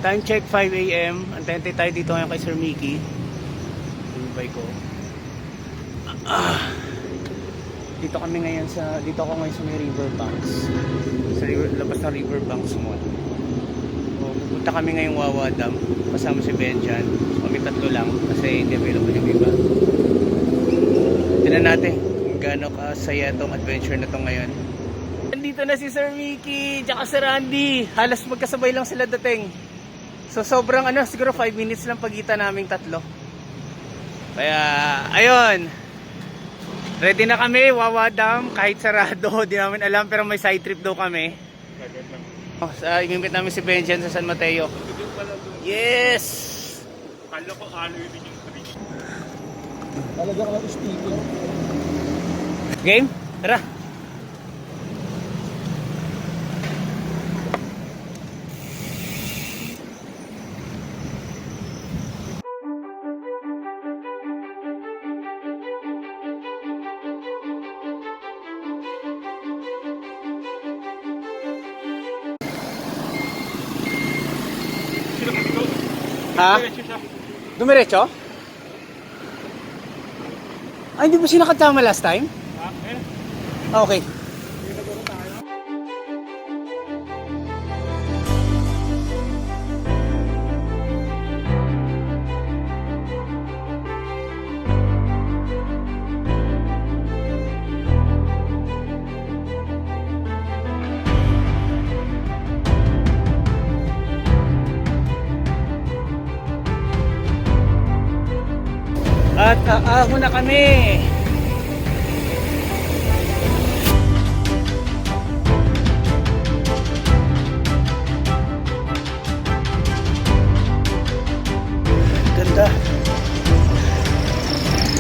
Time check 5 AM. Antente tayo dito ngayon kay Sir Mickey. Yung bike ko. Dito kami ngayon dito ako ngayon sa may Riverbanks. Labas ng Riverbanks Mall. Pupunta kami ngayong Wawa Dam. Kasama si Benjan. Kami tatlo lang kasi hindi available yung iba. Tignan natin kung gaano kasaya tong adventure na to ngayon. Nandito na si Sir Mickey, tsaka si Randy. Halos magkasabay lang sila dating. So sobrang siguro 5 minutes lang pagitan naming tatlo. Kaya ayun. Ready na kami, Wawa Dam, kahit sarado, di namin alam pero may side trip daw kami. Imimit namin si Benjan sa San Mateo. Yes! Kala ko ibig yung sabihin. Talaga ka speaking. Game? Tara! Ha? Dumiretso? Ay, hindi ba siya nakatama last time? Okay. At aahon na kami. Ganda.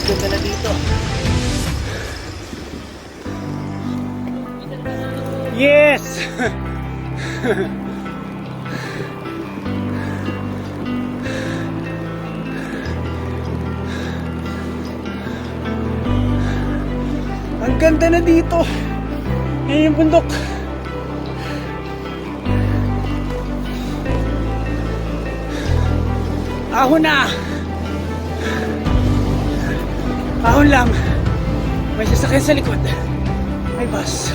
Ganda na dito. Yes! Ang ganda na dito. Yan yung bundok. Ahon na. Ahon lang. May sasakyan sa likod. May bus.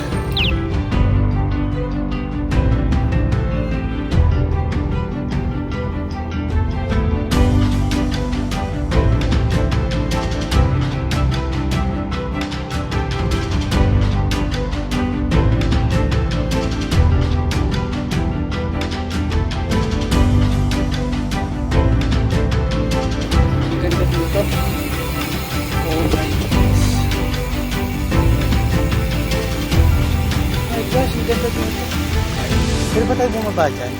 Pero ba tayo bumaba dyan?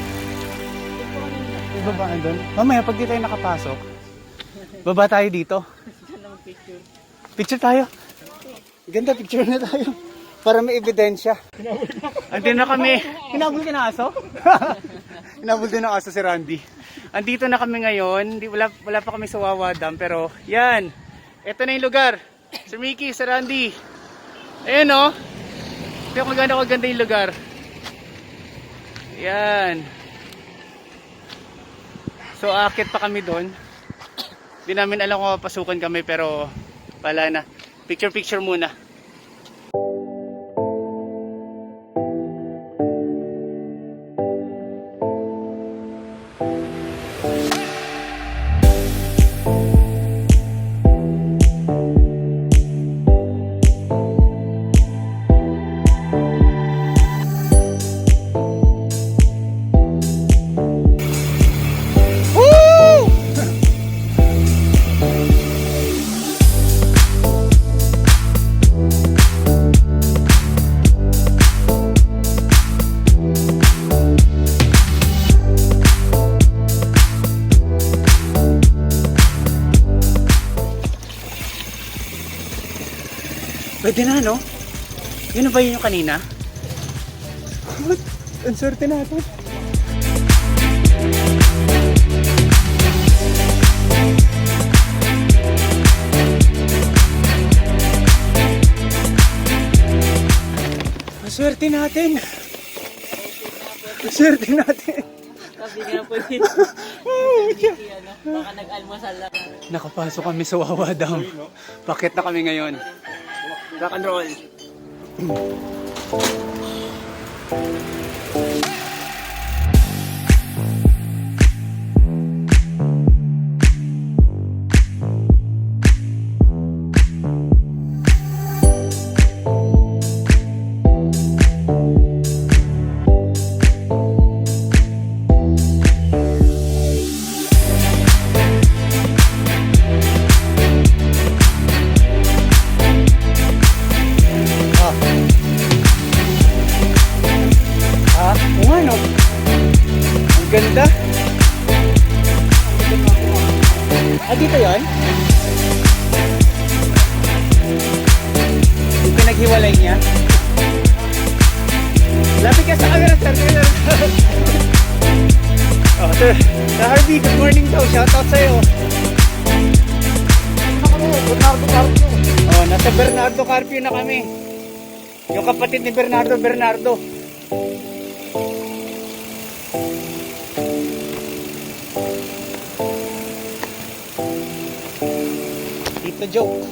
May babaan doon? Mamaya pag di tayo nakapasok, baba tayo dito. Picture tayo. Ganda, picture na tayo. Para may ebidensya. Andito na kami. Hinabol ka na aso? Hinabol din ng aso si Randy. Andito na kami ngayon. Wala pa kami sa Wawa Dam. Pero yan. Ito na yung lugar. Sir Mickey, Sir Randy. Ayan o. Ito kung ganda yung lugar. Yan. So aakit pa kami doon. Hindi namin alam kung papasukan kami pero wala na. Picture muna. Pwede na, no? Yun na ba yun yung kanina? What? Ang swerte natin. Ang swerte natin. Ang swerte natin. Sabi nga po dito. Ano, baka nag-almusal lang. Nakapasok kami sa Wawa Dam. Bakit na kami ngayon? Rock and roll. Oo nga no. Ang ganda. Dito yun? Yung pinaghiwalay niya? Lapit ka sa camera, sir. Oh, sir. Sa Harvey, good morning daw. Shoutout sa'yo. Bernardo Carpio. Oh, nasa Bernardo Carpio na kami. Yung kapatid ni Bernardo. Tito joke.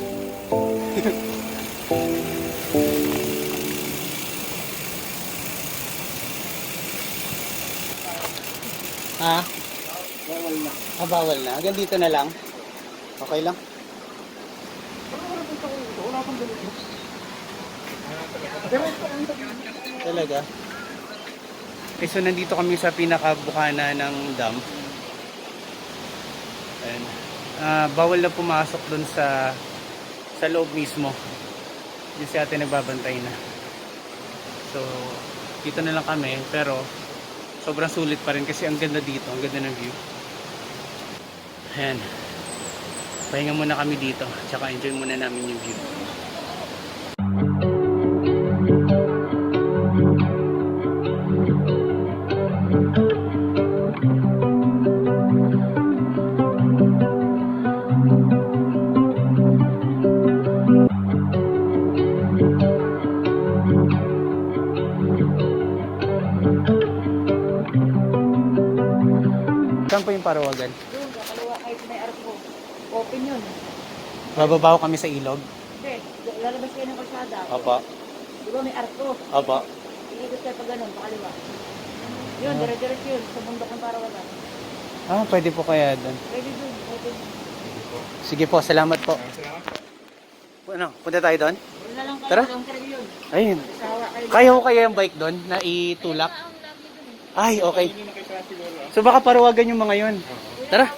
Ha? Bawal na. Bawal na. Hanggang dito na lang. Okay lang. Wala akong ganito. Talaga. Okay, so nandito kami sa pinakabukana ng dam. Ayan. Bawal na pumasok dun sa loob mismo. Yung si ate nagbabantay na. So, dito na lang kami. Pero, sobrang sulit pa rin kasi ang ganda dito. Ang ganda ng view. Ayan. Pahinga muna kami dito. Tsaka enjoy muna namin yung view. Saan po yung Parawagan? Doon, kakalawa kahit may arko. Open yun. Bababaw kami sa ilog. Hindi, lalabas kayo ng kalsada. Opo. Di ba may arko? Opo. Iikot kayo pa ganun, pakaliwa. Yun, dire-diretso yun, sa bundok ng Parawagan. Pwede po kaya doon. Pwede doon, open. Sige po, salamat po. Ano, punta tayo doon? Wala na lang kayo, Tara. long trip yun. Ayun. Sawa kayo. Kaya ko kaya yung bike doon na itulak? Ay, okay. So baka Parawagan yung mga yun. Tara.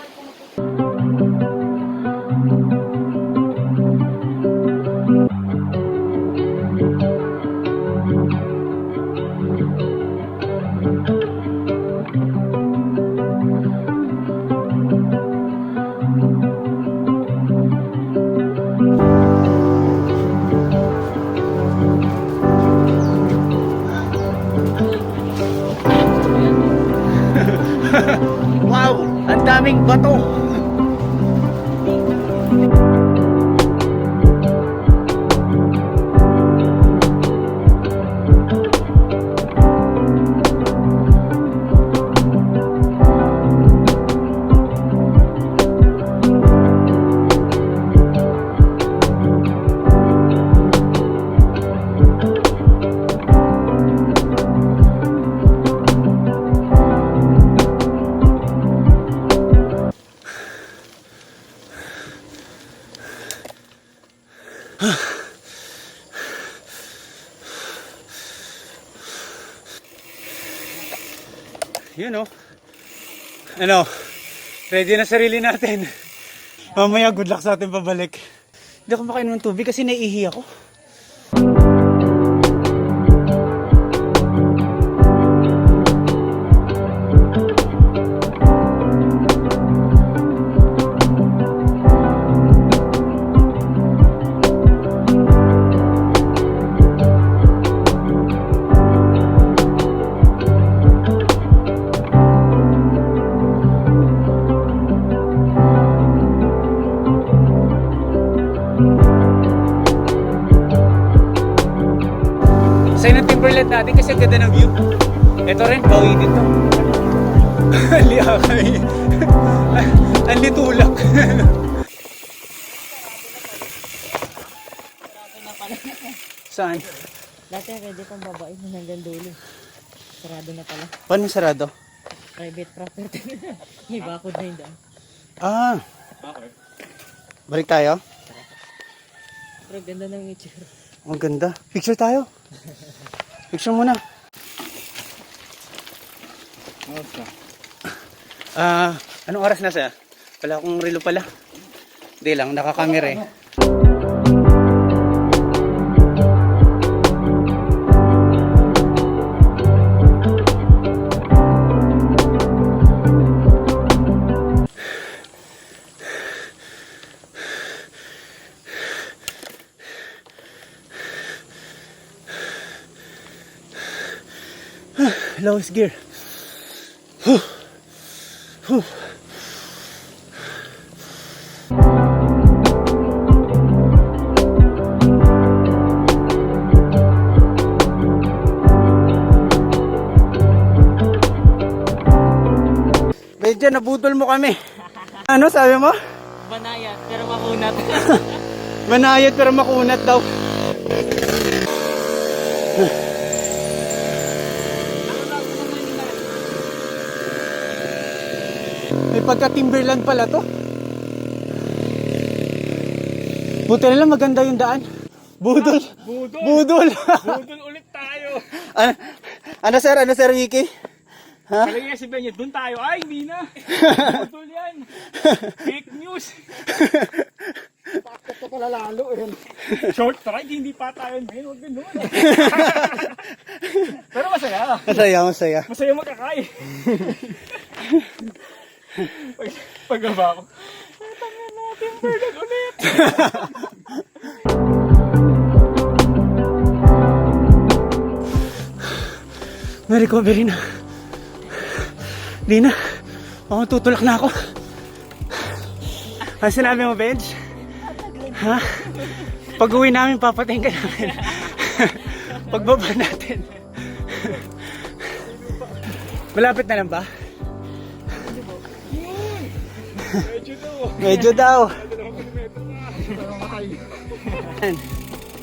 Wow! Ang daming bato! Yun oh. Ano? Ready na sarili natin. Mamaya good luck sa atin pabalik. Hindi ako makainom ng tubig kasi naiihi ako. Sign ng Timberland natin kasi ang ganda ng view. Ito rin, bawi dito. Liakay. Ang litulak. Sarado na pala. Saan? Dati ready pang babae hanggang dulo. Sarado na pala. Paano sarado? Private property. May bakod na yun dyan. Ah, Okay. balik tayo. Pero ganda ng itsura. Ang ganda. Picture tayo. Picture muna. Anong oras na siya? Wala akong relo pala. Hindi lang, nakakamera eh. Lowest gear. Whew. Whew. Medyo nabutol mo kami. Ano sabi mo? Banayat, pero makunat. Manayat pero makunat daw. May pagka Timberland pala to. Buti na lang maganda yung daan. Budol. Budol! Budol. Budol ulit tayo! Ano sir Ricky? Ha? Kalagay si Benyo, doon tayo. Ay, hindi na! Budol yan! Fake news! Bakit ka pala lalo eh. Short ride, hindi pa tayo ngayon. Huwag ganun. Pero masaya. Masaya. Masaya magkakay. Pagbaba ko. Tangan natin, Bernard ulit! May recovery na. Di na. Oh, tutulak na ako. Ano sinabi mo, Benj? Ha? Pag uwi namin, papatayin ka namin. Pagbaba natin. Malapit na lang ba? Medyo daw. Medyo daw. Dalawang kilometro na.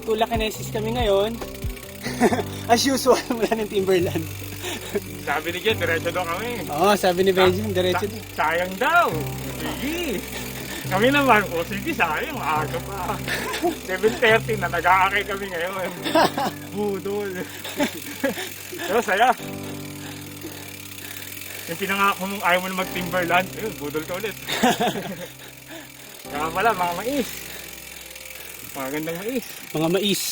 Tulak kinesis kami ngayon. As usual, mula ng Timberland. Sabi ni Jen, diretso daw kami. Oo, sabi ni Benji, diretso. Sayang daw. Sige. Kami naman, sige, sayang. Maaga pa. 7:30 na nag-aakay kami ngayon. Budol. Pero saya. Yung pinangako mong ayaw mo na mag-Timberland, ayun, budol ka ulit. Kaya pala, mga mais. Mga gandang mais. Mga mais.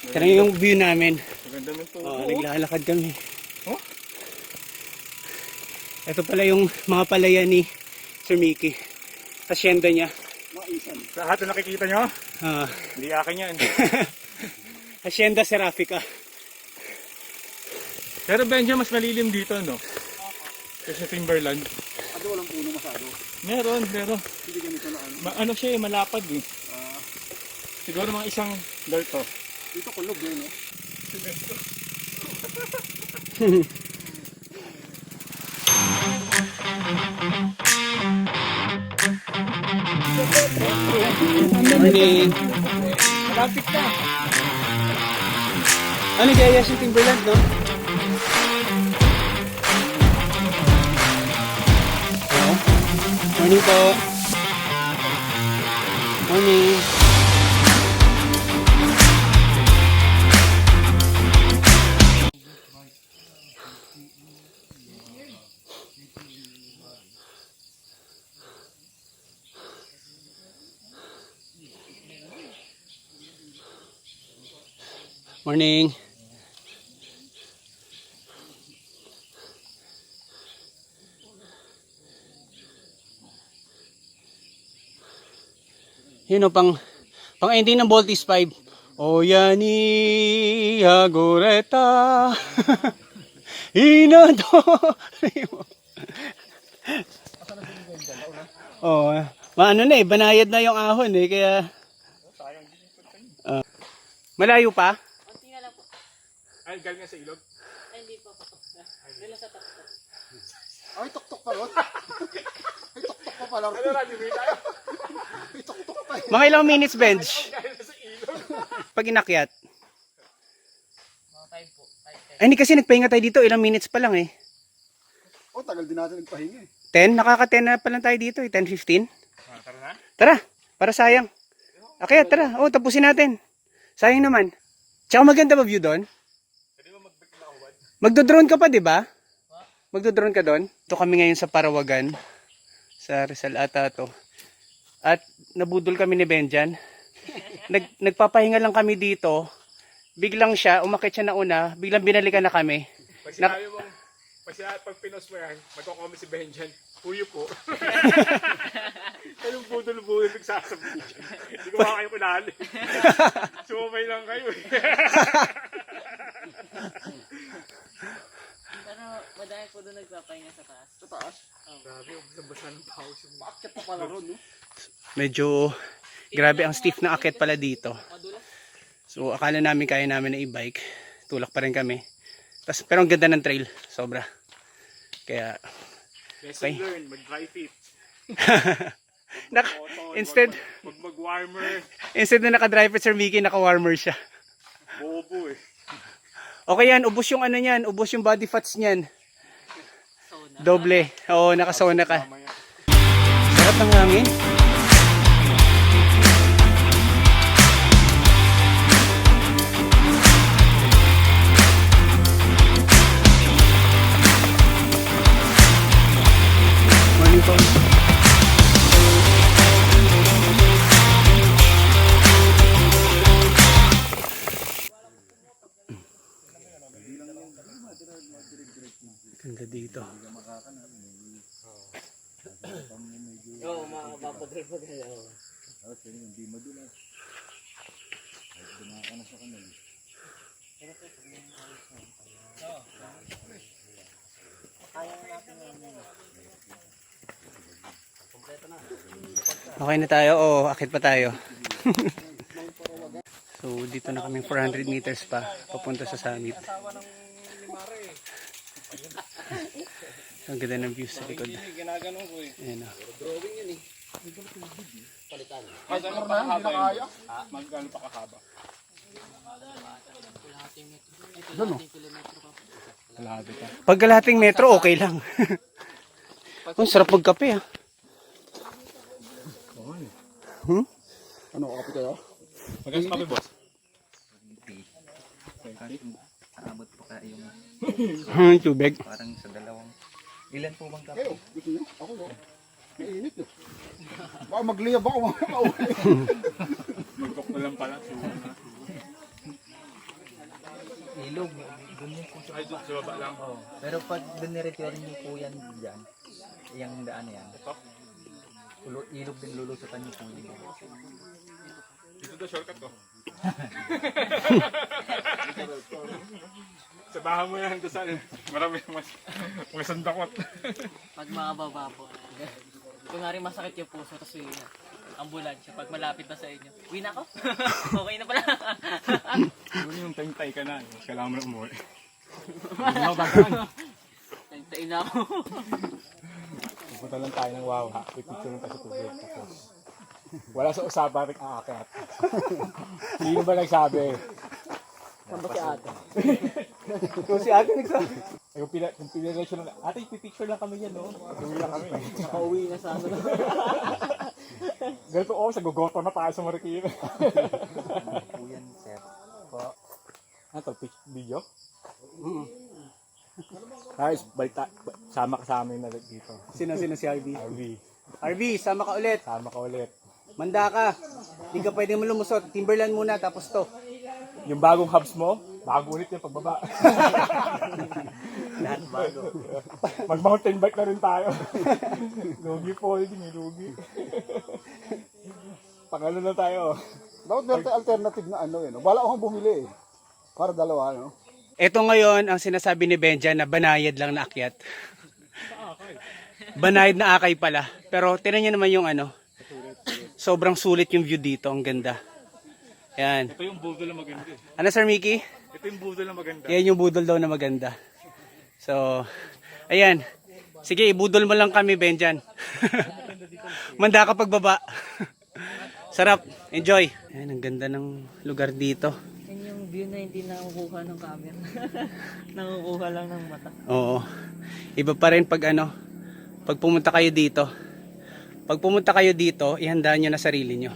Tara yung view namin. Maganda ng tubo. Oo, naglalakad kami. Oh? Ito pala yung mga palaya ni Sir Mickey. Hacienda niya. Lahat na nakikita nyo, Ah, hindi akin yan. Hacienda Serafica. Pero Benjo, mas malilim dito, no? Kasi sa Timberland. Ano walang puno masyado. Meron, pero Hindi ganito na ano. ano siya eh, malapad eh. Siguro mga isang to. Dito kulog yun eh. Morning. Malapit na. Ano kaya yung Timberland, no? Hello? Morning po. Morning. Morning. Yun o, pang ending ng Voltis 5. O yani agoreta. Inado. Oh, maano na eh, banayad na yung ahon eh, kaya malayo pa? Konti na lang po. Ay, galing nga sa ilog. Ay, hindi po. Dala sa top. Ay, tok-tok pa ron. Ay, tok-tok pa pala ron. Ano na, di ba tayo? Ay, tok-tok pa eh. Mga ilang minutes, Benj? Pag inakyat. Mga 5 po. 5, 10. Ay, hindi kasi nagpahinga tayo dito. Ilang minutes pa lang eh. Oh, tagal din natin nagpahinga eh. 10? Nakaka-10 na pa lang tayo dito eh. 10-15. Tara na. Tara, para sayang. Okay, tara. Oh, tapusin natin. Sayang naman. Tsaka maganda ba view doon? Pwede mo mag-backload. Magdo-drone ka pa, di ba? Magdo-drone ka doon? Ito kami ngayon sa Parawagan. Sa Rizal ata to. At nabudol kami ni Benjan. Nagpapahinga lang kami dito. Biglang siya, umakit siya na una. Biglang binalikan na kami. Pag sinabi mong, pag pinos mo yan, magkakome si Benjan, puyo po. Anong budol-budol nagsasabi dyan? Hindi ko mga kayo kunali. Sumamay lang kayo eh. Pero madami po doon nagpapahinga sa taas. Sa taas. Grabe, basa ng pawis yung Bakit pa pala ron, no? Medyo grabe ang stiff na akit pala dito. Madulas. So akala namin kaya namin na i-bike. Tulak pa rin kami. Pero ang ganda ng trail. Sobra. Kaya lesson Okay. learned, mag-dry fit. instead Mag-warmer, na naka-driver Sir Mickey, naka-warmer siya. bobo eh. Okay yan, ubos yung ano niyan, ubos yung body fats niyan. Sauna. Doble. Oo, naka-sauna ka. Mamaya. Sarap ng hangin. Morning po. Ganda dito. Oo, mapapagay-pagay. Oo. Okay na tayo o akit pa tayo? So dito na kami 400 meters pa papunta sa summit. Ang ganda ng view sa likod. Ginaganon ko eh. Ayan o. Magkano pa kahaba yun? Magkano pa kahaba? Doon, no? Kalahati pa. Pag kalahating metro okay lang. Ang sarap magkape ah. Ano, kape kayo? Magkano pa boss? Aabot po kayo yung Tubig. parang sa dalawang. Ilan po bang kape? Kayo, gusto nyo? Ako no? Mainit eh. Baka magliyab ako mga mauwi. Magkok na lang pala. Ilog. Doon yun po. Ay, sa baba lang. Oh. Pero pag doon nireturn niyo po yan dyan, yung daan na yan. Ilog din lulusutan niyo po yun. Dito to shortcut ko. Sa bahay mo yan, doon saan. Marami mas sandakot. Pag mababa po. Kung nga rin masakit yung puso, tapos yung ambulansya, pag malapit na sa inyo. Uwi na ako? Okay na pala. Siguro yung tayong-tay ka na. Kailangan mo na umuwi. Hindi mo bagaan. Tayo na ako. Pupunta lang tayo ng wow ha. Pipicture lang tayo sa tubig. Tapos wala sa usapan rin aakyat. Hindi ba nagsabi? Saan ba si ate? Kung si ate nagsabi. Ay, kung pinirensyon lang. Ate, pipicture lang kami yan, no? Pag-uwi lang kami. Nakauwi na sa ano. Ganito sa gugoto na tayo sa Marikina. Po yan, sir. Ano to, video? Guys, sama ka sa amin na dito. Sino si RV? RV, RV, sama ka ulit. sama ka ulit. Manda ka. Hindi ka pwede mo lumusot. Timberland muna tapos to. Yung bagong hubs mo, bago ulit yung pagbaba. Lahat bago. Mag-mountain bike na rin tayo. Lugi po, hindi lugi. Pangalo na tayo. Dapat meron tayo alternative na ano eh. No? Bala akong bumili eh. Para dalawa, no? Ito ngayon ang sinasabi ni Benja na banayad lang na akyat. Banayad na akay pala. Pero tinan niyo naman yung ano. Sobrang sulit yung view dito. Ang ganda. Yan. Ito yung budol na maganda. Ano Sir Mickey? Ito yung budol na maganda. Yan yung budol daw na maganda. So, ayan. Sige, ibudol mo lang kami, Benjan. Manda ka pagbaba. Sarap. Enjoy. Ayan, ang ganda ng lugar dito. Yan yung view na hindi nakukuha ng camera. Nakukuha lang ng mata. Oo. Iba pa rin pag ano, pag pumunta kayo dito. Pag pumunta kayo dito, ihandaan nyo na sarili nyo.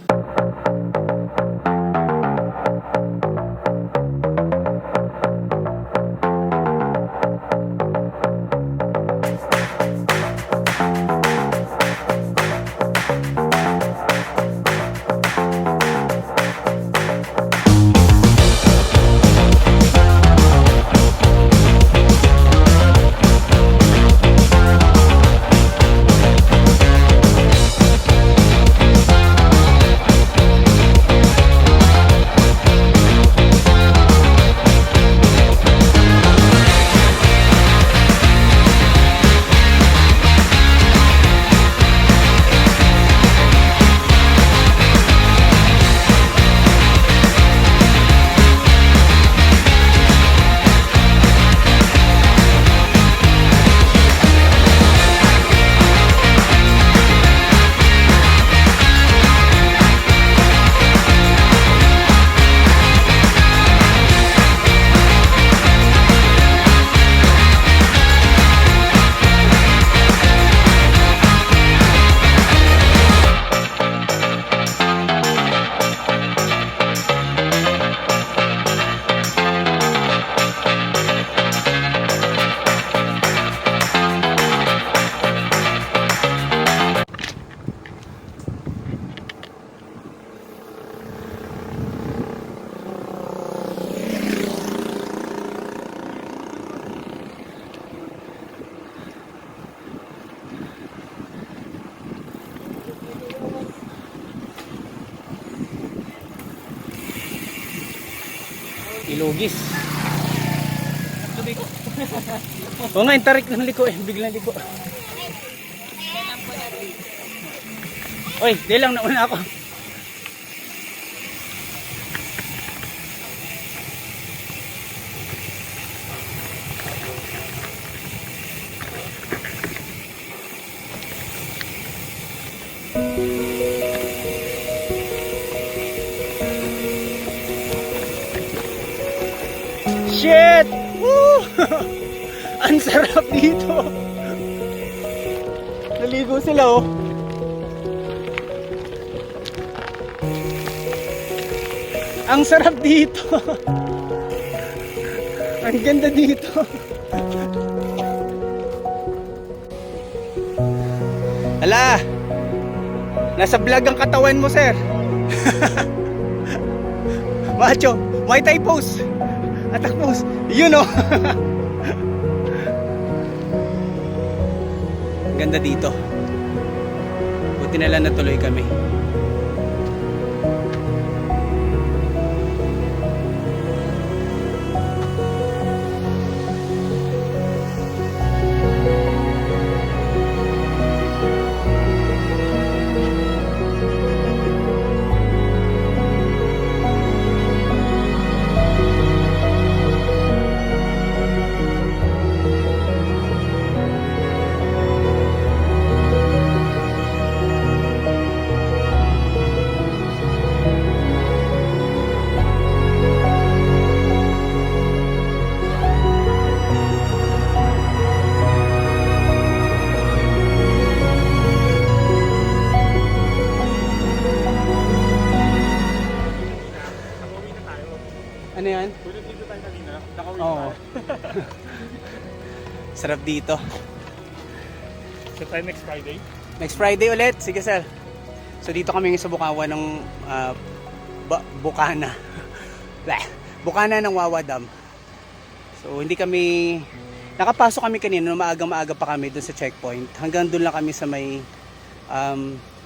Ilugis. Oo nga, yung tarik ng liko eh. Biglang liko. Oy, di lang, nauna ako. Shit! Woo! Ang sarap dito. Naligo sila oh. Ang sarap dito. Ang ganda dito. Hala! Nasa vlog ang katawan mo, sir. Macho, Muay Thai pose. Attack pose. Yun oh. Ganda dito. Buti na lang natuloy kami. Ano yan? Pwede dito tayo kanina. Nakawin Oo. Sarap dito. So tayo next Friday. Next Friday ulit. Sige, sir. So dito kami ngayon sa Bukawan ng Bukana. Bukana ng Wawa Dam. So hindi kami nakapasok kami kanina, maaga pa kami doon sa checkpoint. Hanggang doon lang kami sa may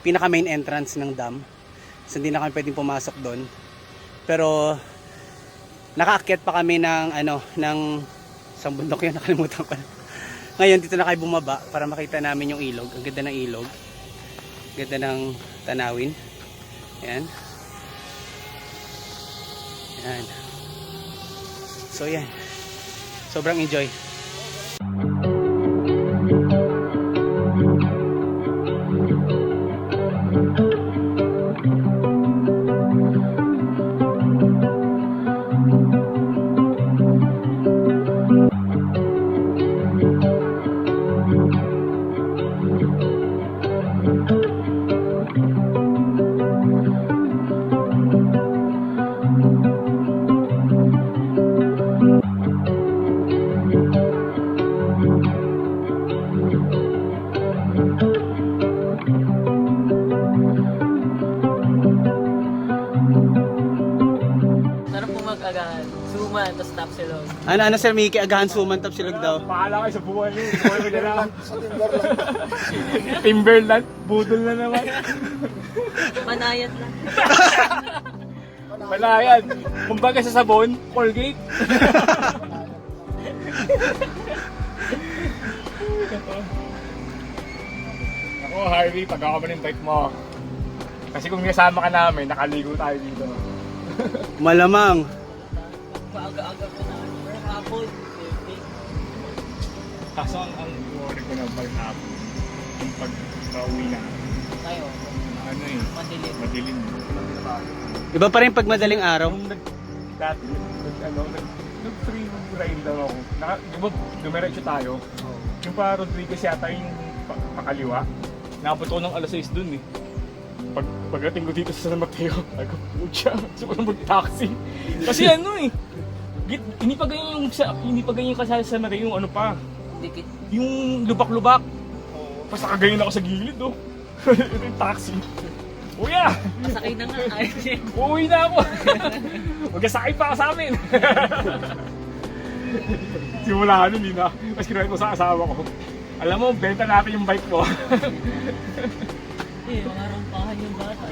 pinaka main entrance ng dam. So hindi na kami pwedeng pumasok doon. Pero nakaakyat pa kami ng isang bundok yun, nakalimutan ko na. Ngayon dito na kayo bumaba para makita namin yung ilog. Ang ganda ng ilog. Ganda ng tanawin. Ayan. Ayan. So yan. Sobrang enjoy. agahan. Suman, tapos Tapsilog. Ano, Sir Mickey? Agahan suman top silog daw. Paala kayo sa buwan nyo. Buwan ko na lang. Sa Timberland. Timberland, budol na naman. Manayat lang. Malayan. Kumbaga sa sabon, Colgate. Ako, Harvey, pag ako man-invite mo. Kasi kung kasama ka namin, nakaligo tayo dito. Malamang. Maaga-aga ko na. Pero hapon, Kaso ang worry ko na pag-hapon, yung pag-uwi na, tayo, ano eh, madilim. madilim. Iba pa rin pag madaling araw. Nung dati, nag-free ride lang ako. Di ba, dumiretso tayo? Yung pa Rodriguez yata yung pakaliwa. Nakapot ako ng alas 6 dun eh. Pagdating ko dito sa San Mateo, ako, pucha, gusto ko na mag-taxi. Kasi ano eh, hindi pa ganyan yung kasaya sa San Mateo, yung ano pa, Dikit. yung lubak-lubak. Basta kagayon ako sa gilid oh. Ito yung taxi. Kuya! Masakay na nga. Uuwi na ako! Magkasakay pa ka sa amin! Simula nun, hindi na. Mas kinuha ko sa asawa ko. Alam mo, benta natin yung bike mo. Eh, mga rampahan yung bata.